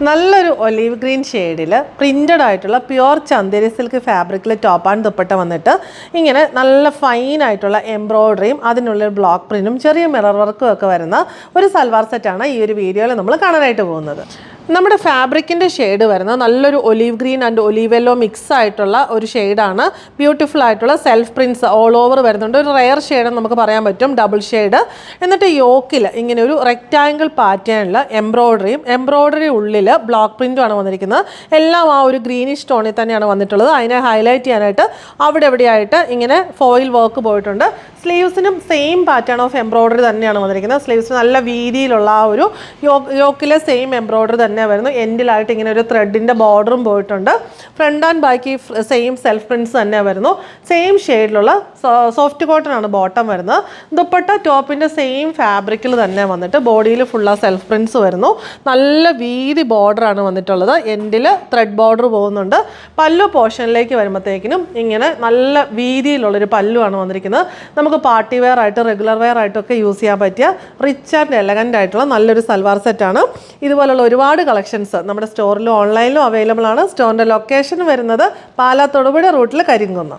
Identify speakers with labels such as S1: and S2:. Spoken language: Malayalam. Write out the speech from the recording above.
S1: നല്ലൊരു ഒലീവ് ഗ്രീൻ ഷെയ്ഡിൽ പ്രിൻ്റഡ് ആയിട്ടുള്ള പ്യുവർ ചന്ദേരി സിൽക്ക് ഫാബ്രിക്കിൽ ടോപ്പ് ആൻഡ് ദുപ്പട്ട വന്നിട്ട് ഇങ്ങനെ നല്ല ഫൈൻ ആയിട്ടുള്ള എംബ്രോയ്ഡറിയും അതിനുള്ളിൽ ബ്ലോക്ക് പ്രിൻറ്റും ചെറിയ മിറർ വർക്കും ഒക്കെ വരുന്ന ഒരു സൽവാർ സെറ്റാണ് ഈ ഒരു വീഡിയോയിൽ നമ്മൾ കാണാനായിട്ട് പോകുന്നത്. നമ്മുടെ ഫാബ്രിക്കിൻ്റെ ഷെയ്ഡ് വരുന്ന നല്ലൊരു olive green and olive yellow mix ആയിട്ടുള്ള ഒരു ഷെയ്ഡാണ്. ബ്യൂട്ടിഫുൾ ആയിട്ടുള്ള സെൽഫ് പ്രിൻറ്റ്സ് ഓൾ ഓവർ വരുന്നുണ്ട്. ഒരു റെയർ ഷെയ്ഡ് നമുക്ക് പറയാൻ പറ്റും, ഡബിൾ ഷെയ്ഡ്. എന്നിട്ട് യോക്കിൽ ഇങ്ങനെ ഒരു റെക്റ്റാങ്കിൾ പാറ്റേണിൽ എംബ്രോയ്ഡറി ഉള്ളിൽ ബ്ലോക്ക് പ്രിൻറ്റുമാണ് വന്നിരിക്കുന്നത്. എല്ലാം ആ ഒരു ഗ്രീനിഷ് ടോണിൽ തന്നെയാണ് വന്നിട്ടുള്ളത്. അതിനെ ഹൈലൈറ്റ് ചെയ്യാനായിട്ട് അവിടെ എവിടെയായിട്ട് ഇങ്ങനെ ഫോയിൽ വർക്ക് പോയിട്ടുണ്ട്. സ്ലീവ്സിനും സെയിം പാറ്റേൺ ഓഫ് എംബ്രോയ്ഡറി തന്നെയാണ് വന്നിരിക്കുന്നത്. സ്ലീവ്സ് നല്ല വീതിയിലുള്ള ആ ഒരു യോക്കിലെ സെയിം എംബ്രോയ്ഡറി തന്നെ വരുന്നു. എൻഡിലായിട്ട് ഇങ്ങനെ ഒരു ത്രെഡിൻ്റെ ബോർഡറും പോയിട്ടുണ്ട്. Front and back same self prints തന്നെ വരുന്നു. സെയിം ഷെയ്ഡിലുള്ള സോഫ്റ്റ് കോട്ടൺ ആണ് ബോട്ടം വരുന്നത്. ദുപ്പട്ട ടോപ്പിൻ്റെ സെയിം ഫാബ്രിക്കിൽ തന്നെ വന്നിട്ട് ബോഡിയിൽ ഫുള്ള സെൽഫ് പ്രിൻറ്റ്സ് വരുന്നു. നല്ല വീതി ബോർഡറാണ് വന്നിട്ടുള്ളത്. എൻഡിൽ ത്രെഡ് ബോർഡർ പോകുന്നുണ്ട്. പല്ലു പോർഷനിലേക്ക് വരുമ്പോഴത്തേക്കിനും ഇങ്ങനെ നല്ല വീതിയിലുള്ളൊരു പല്ലുവാണ് വന്നിരിക്കുന്നത്. നമുക്ക് പാർട്ടി വെയർ ആയിട്ട് റെഗുലർ വെയർ ആയിട്ടൊക്കെ യൂസ് ചെയ്യാൻ പറ്റിയ റിച്ച് ആൻഡ് എലഗൻ്റ് ആയിട്ടുള്ള നല്ലൊരു സൽവാർ സെറ്റാണ്. ഇതുപോലുള്ള ഒരുപാട് കളക്ഷൻസ് നമ്മുടെ സ്റ്റോറിലും ഓൺലൈനിലും അവൈലബിൾ ആണ്. സ്റ്റോറിൻ്റെ ലൊക്കേഷൻ വരുന്നത് പാലാ തൊടുപുഴ റൂട്ടിൽ കരിങ്കുന്ന്.